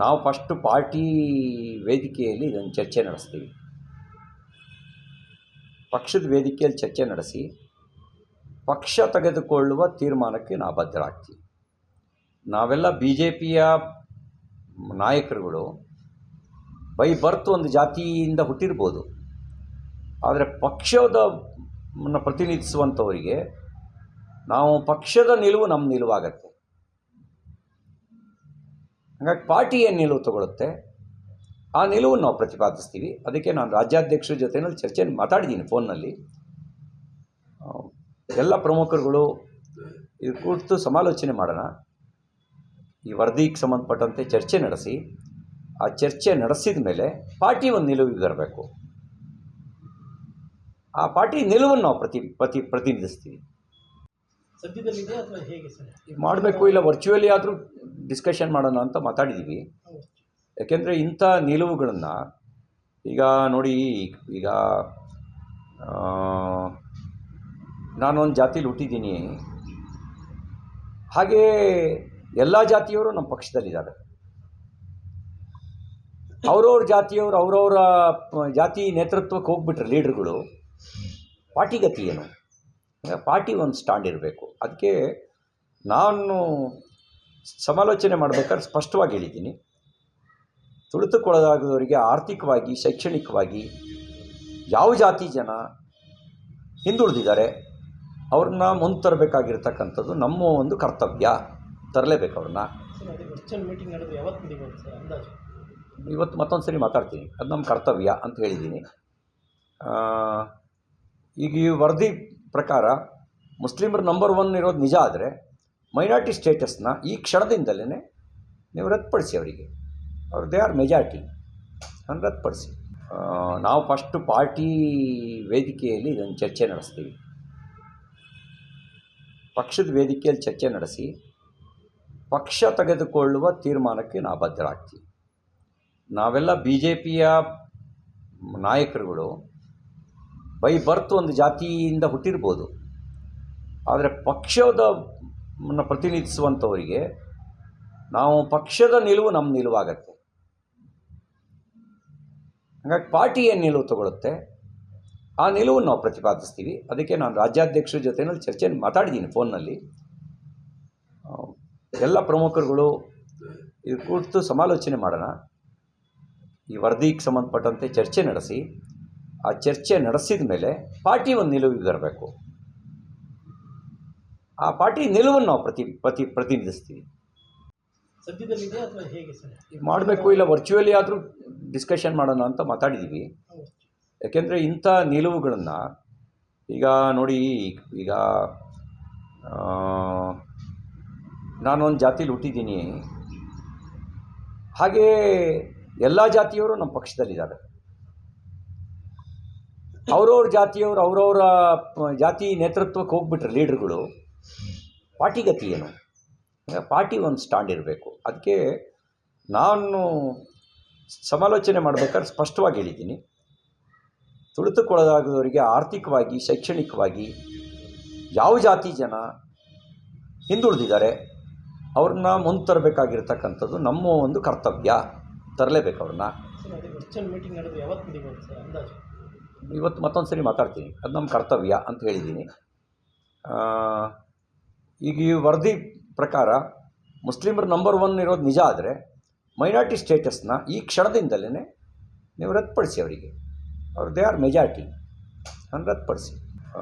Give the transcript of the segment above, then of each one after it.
ನಾವು first party ವೇದಿಕೆಯಲ್ಲಿ ಇದನ್ನು ಚರ್ಚೆ ನಡೆಸ್ತೀವಿ. ಪಕ್ಷದ ವೇದಿಕೆಯಲ್ಲಿ ಚರ್ಚೆ ನಡೆಸಿ ಪಕ್ಷ ತೆಗೆದುಕೊಳ್ಳುವ ತೀರ್ಮಾನಕ್ಕೆ ನಾವು ಬದ್ಧರಾಗ್ತೀವಿ. ನಾವೆಲ್ಲ ಬಿ ಜೆ ಪಿಯ ನಾಯಕರುಗಳು ಬೈ ಬರ್ತ್ ಒಂದು ಜಾತಿಯಿಂದ ಹುಟ್ಟಿರ್ಬೋದು, ಆದರೆ ಪಕ್ಷವನ್ನು ಪ್ರತಿನಿಧಿಸುವಂಥವರಿಗೆ ನಾವು ಪಕ್ಷದ ನಿಲುವು ನಮ್ಮ ನಿಲುವಾಗತ್ತೆ. ಹಾಗಾಗಿ ಪಾರ್ಟಿ ಏನು ನಿಲುವು ತಗೊಳುತ್ತೆ ಆ ನಿಲುವನ್ನು ನಾವು ಪ್ರತಿಪಾದಿಸ್ತೀವಿ. ಅದಕ್ಕೆ ನಾನು ರಾಜ್ಯಾಧ್ಯಕ್ಷರ ಜೊತೆಯಲ್ಲಿ ಚರ್ಚೆ ಮಾತಾಡಿದ್ದೀನಿ ಫೋನ್ನಲ್ಲಿ. ಎಲ್ಲ ಪ್ರಮುಖರುಗಳು ಇದು ಕುರಿತು ಸಮಾಲೋಚನೆ ಮಾಡೋಣ, ಈ ವರದಿಗೆ ಸಂಬಂಧಪಟ್ಟಂತೆ ಚರ್ಚೆ ನಡೆಸಿ ಆ ಚರ್ಚೆ ನಡೆಸಿದ ಮೇಲೆ ಪಾರ್ಟಿ ಒಂದು ನಿಲುವಿಗೆ ಬರಬೇಕು. ಆ ಪಾರ್ಟಿ ನಿಲುವನ್ನು ನಾವು ಪ್ರತಿನಿಧಿಸ್ತೀವಿ. ಸದ್ಯದಲ್ಲಿದೆ ಅಥವಾ ಹೇಗೆ ಸರ್ ಮಾಡಬೇಕು, ಇಲ್ಲ ವರ್ಚುವಲಿ ಆದರೂ ಡಿಸ್ಕಷನ್ ಮಾಡೋಣ ಅಂತ ಮಾತಾಡಿದ್ದೀವಿ. ಯಾಕೆಂದರೆ ಇಂಥ ನಿಲುವುಗಳನ್ನು ಈಗ ನೋಡಿ, ಈಗ ನಾನೊಂದು ಜಾತಿಲಿ ಹುಟ್ಟಿದ್ದೀನಿ, ಹಾಗೇ ಎಲ್ಲ ಜಾತಿಯವರು ನಮ್ಮ ಪಕ್ಷದಲ್ಲಿದ್ದಾರೆ. ಅವ್ರವ್ರ ಜಾತಿಯವರು ಅವ್ರವರ ಜಾತಿ ನೇತೃತ್ವಕ್ಕೆ ಹೋಗ್ಬಿಟ್ರೆ ಲೀಡ್ರುಗಳು, ಪಾರ್ಟಿ ಗತಿ ಏನು? ಪಾರ್ಟಿ ಒಂದು ಸ್ಟ್ಯಾಂಡ್ ಇರಬೇಕು. ಅದಕ್ಕೆ ನಾನು ಸಮಾಲೋಚನೆ ಮಾಡಬೇಕಾದ್ರೆ ಸ್ಪಷ್ಟವಾಗಿ ಹೇಳಿದ್ದೀನಿ, ತುಳಿತಕ್ಕೊಳಗಾದವರಿಗೆ ಆರ್ಥಿಕವಾಗಿ, ಶೈಕ್ಷಣಿಕವಾಗಿ ಯಾವ ಜಾತಿ ಜನ ಹಿಂದುಳಿದಿದ್ದಾರೆ ಅವ್ರನ್ನ ಮುಂದೆ ತರಬೇಕಾಗಿರ್ತಕ್ಕಂಥದ್ದು ನಮ್ಮ ಒಂದು ಕರ್ತವ್ಯ. ತರಲೇಬೇಕು ಅವ್ರನ್ನ. ಮೀಟಿಂಗ್ ನಡೆದು ಯಾವತ್ತು ನಡೀಬೋದು ಸರ್ ಅಂದಾಜು? ಇವತ್ತು ಮತ್ತೊಂದು ಸರಿ ಮಾತಾಡ್ತೀನಿ. ಅದು ನಮ್ಮ ಕರ್ತವ್ಯ ಅಂತ ಹೇಳಿದ್ದೀನಿ. ಈಗ ಈ ವರದಿ ಪ್ರಕಾರ ಮುಸ್ಲಿಮರು ನಂಬರ್ 1 ಇರೋದು ನಿಜ ಆದರೆ ಮೈನಾರಿಟಿ ಸ್ಟೇಟಸ್ನ ಈ ಕ್ಷಣದಿಂದಲೇ ನೀವು ರದ್ದುಪಡಿಸಿ. ಅವರಿಗೆ ದೇ ಆರ್ ಮೆಜಾರಿಟಿ, ಅದನ್ನು ರದ್ದುಪಡಿಸಿ. ನಾವು ಫಸ್ಟು ಪಾರ್ಟಿ ವೇದಿಕೆಯಲ್ಲಿ ಇದನ್ನು ಚರ್ಚೆ ನಡೆಸ್ತೀವಿ. ಪಕ್ಷದ ವೇದಿಕೆಯಲ್ಲಿ ಚರ್ಚೆ ನಡೆಸಿ ಪಕ್ಷ ತೆಗೆದುಕೊಳ್ಳುವ ತೀರ್ಮಾನಕ್ಕೆ ನಾವು ಬದ್ಧರಾಗ್ತೀವಿ. ನಾವೆಲ್ಲ ಬಿ ಜೆ ಪಿಯ ನಾಯಕರುಗಳು ಬೈ ಬರ್ತ್ ಒಂದು ಜಾತಿಯಿಂದ ಹುಟ್ಟಿರ್ಬೋದು, ಆದರೆ ಪಕ್ಷವನ್ನು ಪ್ರತಿನಿಧಿಸುವಂಥವರಿಗೆ ನಾವು ಪಕ್ಷದ ನಿಲುವು ನಮ್ಮ ನಿಲುವಾಗತ್ತೆ. ಹಾಗಾಗಿ ಪಾರ್ಟಿ ಏನು ನಿಲುವು ತಗೊಳುತ್ತೆ ಆ ನಿಲುವನ್ನು ನಾವು ಪ್ರತಿಪಾದಿಸ್ತೀವಿ. ಅದಕ್ಕೆ ನಾನು ರಾಜ್ಯಾಧ್ಯಕ್ಷರ ಜೊತೆಯಲ್ಲಿ ಚರ್ಚೆ ಮಾತಾಡಿದ್ದೀನಿ ಫೋನ್ನಲ್ಲಿ. ಎಲ್ಲ ಪ್ರಮುಖರುಗಳು ಇದು ಕುರಿತು ಸಮಾಲೋಚನೆ ಮಾಡೋಣ, ಈ ವರದಿಗೆ ಸಂಬಂಧಪಟ್ಟಂತೆ ಚರ್ಚೆ ನಡೆಸಿ ಆ ಚರ್ಚೆ ನಡೆಸಿದ ಮೇಲೆ ಪಾರ್ಟಿ ಒಂದು ನಿಲುವಿಗೆ ಬರಬೇಕು. ಆ ಪಾರ್ಟಿ ನಿಲುವನ್ನು ನಾವು ಪ್ರತಿನಿಧಿಸ್ತೀವಿ. ಸದ್ಯದಲ್ಲಿದೆ ಅಥವಾ ಹೇಗೆ ಸರ್ ಮಾಡಬೇಕು, ಇಲ್ಲ ವರ್ಚುವಲಿ ಆದರೂ ಡಿಸ್ಕಷನ್ ಮಾಡೋಣ ಅಂತ ಮಾತಾಡಿದ್ದೀವಿ. ಯಾಕೆಂದರೆ ಇಂಥ ನಿಲುವುಗಳನ್ನು ಈಗ ನೋಡಿ, ಈಗ ನಾನೊಂದು ಜಾತಿಲಿ ಹುಟ್ಟಿದ್ದೀನಿ, ಹಾಗೇ ಎಲ್ಲ ಜಾತಿಯವರು ನಮ್ಮ ಪಕ್ಷದಲ್ಲಿದ್ದಾರೆ. ಅವ್ರವ್ರ ಜಾತಿಯವರು ಅವ್ರವರ ಜಾತಿ ನೇತೃತ್ವಕ್ಕೆ ಹೋಗ್ಬಿಟ್ರೆ ಲೀಡ್ರುಗಳು, ಪಾರ್ಟಿ ಗತಿ ಏನು? ಪಾರ್ಟಿ ಒಂದು ಸ್ಟ್ಯಾಂಡ್ ಇರಬೇಕು. ಅದಕ್ಕೆ ನಾನು ಸಮಾಲೋಚನೆ ಮಾಡಬೇಕಾದ್ರೆ ಸ್ಪಷ್ಟವಾಗಿ ಹೇಳಿದ್ದೀನಿ, ತುಳಿತಕ್ಕೊಳಗಾದವರಿಗೆ ಆರ್ಥಿಕವಾಗಿ, ಶೈಕ್ಷಣಿಕವಾಗಿ ಯಾವ ಜಾತಿ ಜನ ಹಿಂದುಳಿದಿದ್ದಾರೆ ಅವ್ರನ್ನ ಮುಂದೆ ತರಬೇಕಾಗಿರ್ತಕ್ಕಂಥದ್ದು ನಮ್ಮ ಒಂದು ಕರ್ತವ್ಯ. ತರಲೇಬೇಕು ಅವ್ರನ್ನ. ಮೀಟಿಂಗ್ ನಡೆದು ಯಾವತ್ತು ನಡೀಬೋದು ಸರ್ ಅಂದಾಜು? ಇವತ್ತು ಮತ್ತೊಂದು ಸರಿ ಮಾತಾಡ್ತೀನಿ. ಅದು ನಮ್ಮ ಕರ್ತವ್ಯ ಅಂತ ಹೇಳಿದ್ದೀನಿ. ಈಗ ಈ ವರದಿ ಪ್ರಕಾರ ಮುಸ್ಲಿಮರು ನಂಬರ್ 1 ಇರೋದು ನಿಜ ಆದರೆ ಮೈನಾರಿಟಿ ಸ್ಟೇಟಸ್ನ ಈ ಕ್ಷಣದಿಂದಲೇ ನೀವು ರದ್ದುಪಡಿಸಿ. ಅವರಿಗೆ ದೇ ಆರ್ ಮೆಜಾರಿಟಿ, ಅದನ್ನು ರದ್ದುಪಡಿಸಿ.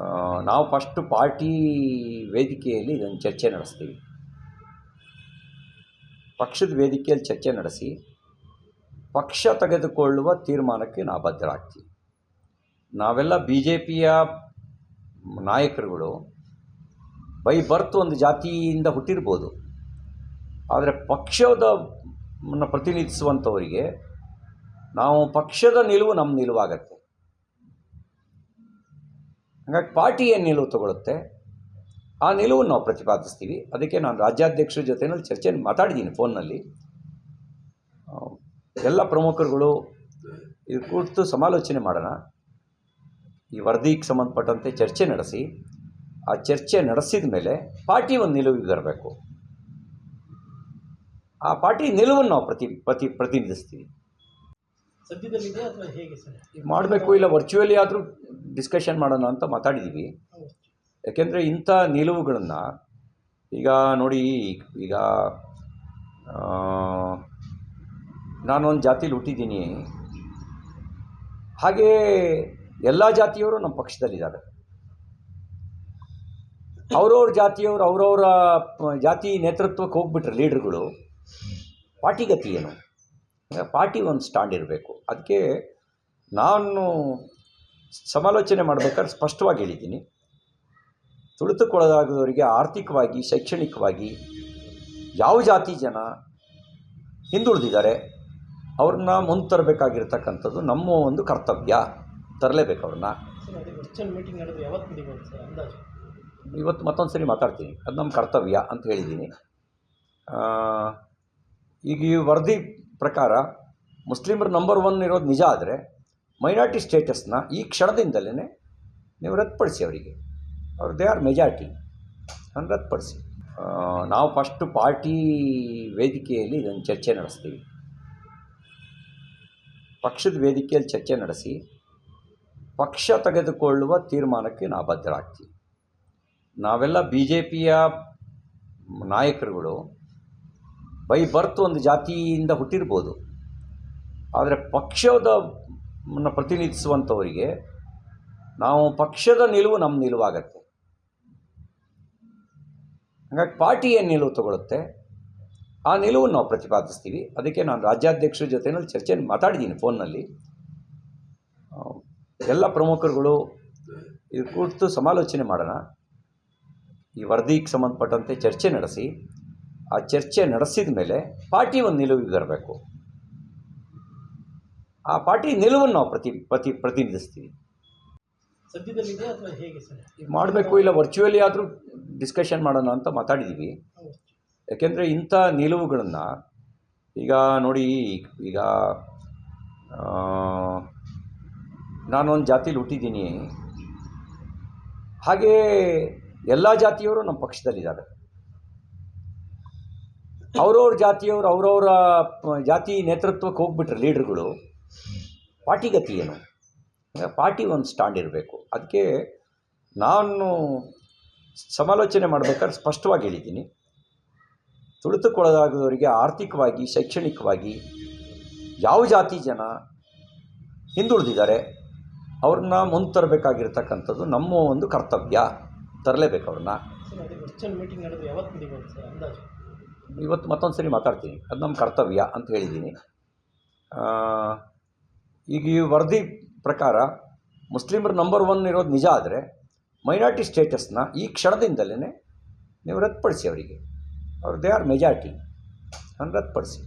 ನಾವು ಫಸ್ಟು ಪಾರ್ಟಿ ವೇದಿಕೆಯಲ್ಲಿ ಇದನ್ನು ಚರ್ಚೆ ನಡೆಸ್ತೀವಿ. ಪಕ್ಷದ ವೇದಿಕೆಯಲ್ಲಿ ಚರ್ಚೆ ನಡೆಸಿ ಪಕ್ಷ ತೆಗೆದುಕೊಳ್ಳುವ ತೀರ್ಮಾನಕ್ಕೆ ನಾವು ಬದ್ಧರಾಗ್ತೀವಿ. ನಾವೆಲ್ಲ ಬಿ ಜೆ ಪಿಯ ನಾಯಕರುಗಳು ಬೈ ಬರ್ತ್ ಒಂದು ಜಾತಿಯಿಂದ ಹುಟ್ಟಿರ್ಬೋದು, ಆದರೆ ಪಕ್ಷವನ್ನು ಪ್ರತಿನಿಧಿಸುವಂಥವರಿಗೆ ನಾವು ಪಕ್ಷದ ನಿಲುವು ನಮ್ಮ ನಿಲುವಾಗತ್ತೆ. ಹಾಗಾಗಿ ಪಾರ್ಟಿ ಏನು ನಿಲುವು ತಗೊಳುತ್ತೆ ಆ ನಿಲುವನ್ನು ನಾವು ಪ್ರತಿಪಾದಿಸ್ತೀವಿ. ಅದಕ್ಕೆ ನಾನು ರಾಜ್ಯಾಧ್ಯಕ್ಷರ ಜೊತೆಯಲ್ಲಿ ಚರ್ಚೆ ಮಾತಾಡಿದ್ದೀನಿ ಫೋನ್ನಲ್ಲಿ. ಎಲ್ಲ ಪ್ರಮುಖರುಗಳು ಇದು ಕುರಿತು ಸಮಾಲೋಚನೆ ಮಾಡೋಣ, ಈ ವರದಿಗೆ ಸಂಬಂಧಪಟ್ಟಂತೆ ಚರ್ಚೆ ನಡೆಸಿ ಆ ಚರ್ಚೆ ನಡೆಸಿದ ಮೇಲೆ ಪಾರ್ಟಿ ಒಂದು ನಿಲುವಿಗೆ ಬರಬೇಕು. ಆ ಪಾರ್ಟಿ ನಿಲುವನ್ನು ನಾವು ಪ್ರತಿನಿಧಿಸ್ತೀವಿ. ಸದ್ಯದಲ್ಲಿದೆಯಾ ಅಥವಾ ಹೇಗೆ ಸರ್? ಮಾಡಬೇಕು, ಇಲ್ಲ ವರ್ಚುವಲಿ ಆದರೂ ಡಿಸ್ಕಷನ್ ಮಾಡೋಣ ಅಂತ ಮಾತಾಡಿದ್ದೀವಿ. ಯಾಕೆಂದರೆ ಇಂಥ ನಿಲುವುಗಳನ್ನು ಈಗ ನೋಡಿ, ಈಗ ನಾನೊಂದು ಜಾತಿಲಿ ಹುಟ್ಟಿದ್ದೀನಿ, ಹಾಗೇ ಎಲ್ಲ ಜಾತಿಯವರು ನಮ್ಮ ಪಕ್ಷದಲ್ಲಿದ್ದಾರೆ. ಅವ್ರವ್ರ ಜಾತಿಯವರು ಅವ್ರವರ ಜಾತಿ ನೇತೃತ್ವಕ್ಕೆ ಹೋಗ್ಬಿಟ್ರೆ ಲೀಡ್ರುಗಳು, ಪಾರ್ಟಿ ಗತಿ ಏನು? ಪಾರ್ಟಿ ಒಂದು ಸ್ಟ್ಯಾಂಡ್ ಇರಬೇಕು. ಅದಕ್ಕೆ ನಾನು ಸಮಾಲೋಚನೆ ಮಾಡಬೇಕಾದ್ರೆ ಸ್ಪಷ್ಟವಾಗಿ ಹೇಳಿದ್ದೀನಿ, ತುಳಿತಕ್ಕೊಳಗಾದವರಿಗೆ ಆರ್ಥಿಕವಾಗಿ, ಶೈಕ್ಷಣಿಕವಾಗಿ ಯಾವ ಜಾತಿ ಜನ ಹಿಂದುಳಿದಿದ್ದಾರೆ ಅವ್ರನ್ನ ಮುಂದೆ ತರಬೇಕಾಗಿರ್ತಕ್ಕಂಥದ್ದು ನಮ್ಮ ಒಂದು ಕರ್ತವ್ಯ. ತರಲೇಬೇಕು ಅವ್ರನ್ನ. ಸರ್, ಅದೇ ವರ್ಚುವಲ್ ಮೀಟಿಂಗ್ ನಡೆದು ಯಾವತ್ತು ಮುಗಿಬೋದು ಸರ್ ಅಂದಾಜು? ಇವತ್ತು ಮತ್ತೊಂದು ಸರಿ ಮಾತಾಡ್ತೀನಿ. ಅದು ನಮ್ಮ ಕರ್ತವ್ಯ ಅಂತ ಹೇಳಿದ್ದೀನಿ. ಈಗ ಈ ವರದಿ ಪ್ರಕಾರ ಮುಸ್ಲಿಮರು ನಂಬರ್ 1 ಇರೋದು ನಿಜ ಆದರೆ, ಮೈನಾರಿಟಿ ಸ್ಟೇಟಸ್ನ ಈ ಕ್ಷಣದಿಂದಲೇ ನೀವು ರದ್ದುಪಡಿಸಿ ಅವರಿಗೆ. ಅವ್ರು ದೇ ಆರ್ ಮೆಜಾರಿಟಿ, ಅದನ್ನು ರದ್ದುಪಡಿಸಿ. ನಾವು ಫಸ್ಟು ಪಾರ್ಟಿ ವೇದಿಕೆಯಲ್ಲಿ ಇದನ್ನು ಚರ್ಚೆ ನಡೆಸ್ತೀವಿ. ಪಕ್ಷದ ವೇದಿಕೆಯಲ್ಲಿ ಚರ್ಚೆ ನಡೆಸಿ ಪಕ್ಷ ತೆಗೆದುಕೊಳ್ಳುವ ತೀರ್ಮಾನಕ್ಕೆ ನಾವು ಬದ್ಧರಾಗ್ತೀವಿ. ನಾವೆಲ್ಲ BJPಯ ನಾಯಕರುಗಳು ಬೈ ಬರ್ತ್ ಒಂದು ಜಾತಿಯಿಂದ ಹುಟ್ಟಿರ್ಬೋದು, ಆದರೆ ಪಕ್ಷವನ್ನು ಪ್ರತಿನಿಧಿಸುವಂಥವರಿಗೆ ನಾವು ಪಕ್ಷದ ನಿಲುವು ನಮ್ಮ ನಿಲುವಾಗತ್ತೆ. ಹಾಗಾಗಿ ಪಾರ್ಟಿ ಏನು ನಿಲುವು ತಗೊಳುತ್ತೆ ಆ ನಿಲುವನ್ನು ನಾವು ಪ್ರತಿಪಾದಿಸ್ತೀವಿ. ಅದಕ್ಕೆ ನಾನು ರಾಜ್ಯಾಧ್ಯಕ್ಷರ ಜೊತೆಯಲ್ಲಿ ಚರ್ಚೆ ಮಾತಾಡಿದ್ದೀನಿ ಫೋನ್ನಲ್ಲಿ. ಎಲ್ಲ ಪ್ರಮುಖರುಗಳು ಇದು ಕುರಿತು ಸಮಾಲೋಚನೆ ಮಾಡೋಣ, ಈ ವರದಿಗೆ ಸಂಬಂಧಪಟ್ಟಂತೆ ಚರ್ಚೆ ನಡೆಸಿ, ಆ ಚರ್ಚೆ ನಡೆಸಿದ ಮೇಲೆ ಪಾರ್ಟಿ ಒಂದು ನಿಲುವಿಗೆ ಬರಬೇಕು. ಆ ಪಾರ್ಟಿ ನಿಲುವನ್ನು ನಾವು ಪ್ರತಿನಿಧಿಸ್ತೀವಿ. ಸದ್ಯದಲ್ಲಿದೆಯಾ ಅಥವಾ ಹೇಗೆ ಸರ್? ಮಾಡಬೇಕು, ಇಲ್ಲ ವರ್ಚುವಲಿ ಆದರೂ ಡಿಸ್ಕಷನ್ ಮಾಡೋಣ ಅಂತ ಮಾತಾಡಿದ್ದೀವಿ. ಯಾಕೆಂದರೆ ಇಂಥ ನಿಲುವುಗಳನ್ನು ಈಗ ನೋಡಿ, ಈಗ ನಾನೊಂದು ಜಾತಿಲಿ ಹುಟ್ಟಿದ್ದೀನಿ, ಹಾಗೇ ಎಲ್ಲ ಜಾತಿಯವರು ನಮ್ಮ ಪಕ್ಷದಲ್ಲಿದ್ದಾರೆ. ಅವ್ರವ್ರ ಜಾತಿಯವರು ಅವ್ರವರ ಜಾತಿ ನೇತೃತ್ವಕ್ಕೆ ಹೋಗ್ಬಿಟ್ರೆ ಲೀಡ್ರುಗಳು, ಪಾರ್ಟಿ ಗತಿ ಏನು? ಪಾರ್ಟಿ ಒಂದು ಸ್ಟ್ಯಾಂಡ್ ಇರಬೇಕು. ಅದಕ್ಕೆ ನಾನು ಸಮಾಲೋಚನೆ ಮಾಡಬೇಕಾದ್ರೆ ಸ್ಪಷ್ಟವಾಗಿ ಹೇಳಿದ್ದೀನಿ, ತುಳಿತಕ್ಕೊಳಗಾದವರಿಗೆ ಆರ್ಥಿಕವಾಗಿ, ಶೈಕ್ಷಣಿಕವಾಗಿ ಯಾವ ಜಾತಿ ಜನ ಹಿಂದುಳಿದಿದ್ದಾರೆ ಅವ್ರನ್ನ ಮುಂದೆ ತರಬೇಕಾಗಿರ್ತಕ್ಕಂಥದ್ದು ನಮ್ಮ ಒಂದು ಕರ್ತವ್ಯ. ತರಲೇಬೇಕು ಅವ್ರನ್ನ. ಸರ್, ಅದೇ ವರ್ಚುವಲ್ ಮೀಟಿಂಗ್ ನಡೆದು ಯಾವತ್ತು ಮುಗಿಬೋದು ಸರ್ ಅಂದಾಜು? ಇವತ್ತು ಮತ್ತೊಂದು ಸರಿ ಮಾತಾಡ್ತೀನಿ. ಅದು ನಮ್ಮ ಕರ್ತವ್ಯ ಅಂತ ಹೇಳಿದ್ದೀನಿ. ಈಗ ಈ ವರದಿ ಪ್ರಕಾರ ಮುಸ್ಲಿಮರು ನಂಬರ್ 1 ಇರೋದು ನಿಜ ಆದರೆ, ಮೈನಾರಿಟಿ ಸ್ಟೇಟಸ್ನ ಈ ಕ್ಷಣದಿಂದಲೇ ನೀವು ರದ್ದುಪಡಿಸಿ ಅವರಿಗೆ. ಅವ್ರು ದೇ ಆರ್ ಮೆಜಾರಿಟಿ, ಅದನ್ನು ರದ್ದುಪಡಿಸಿ.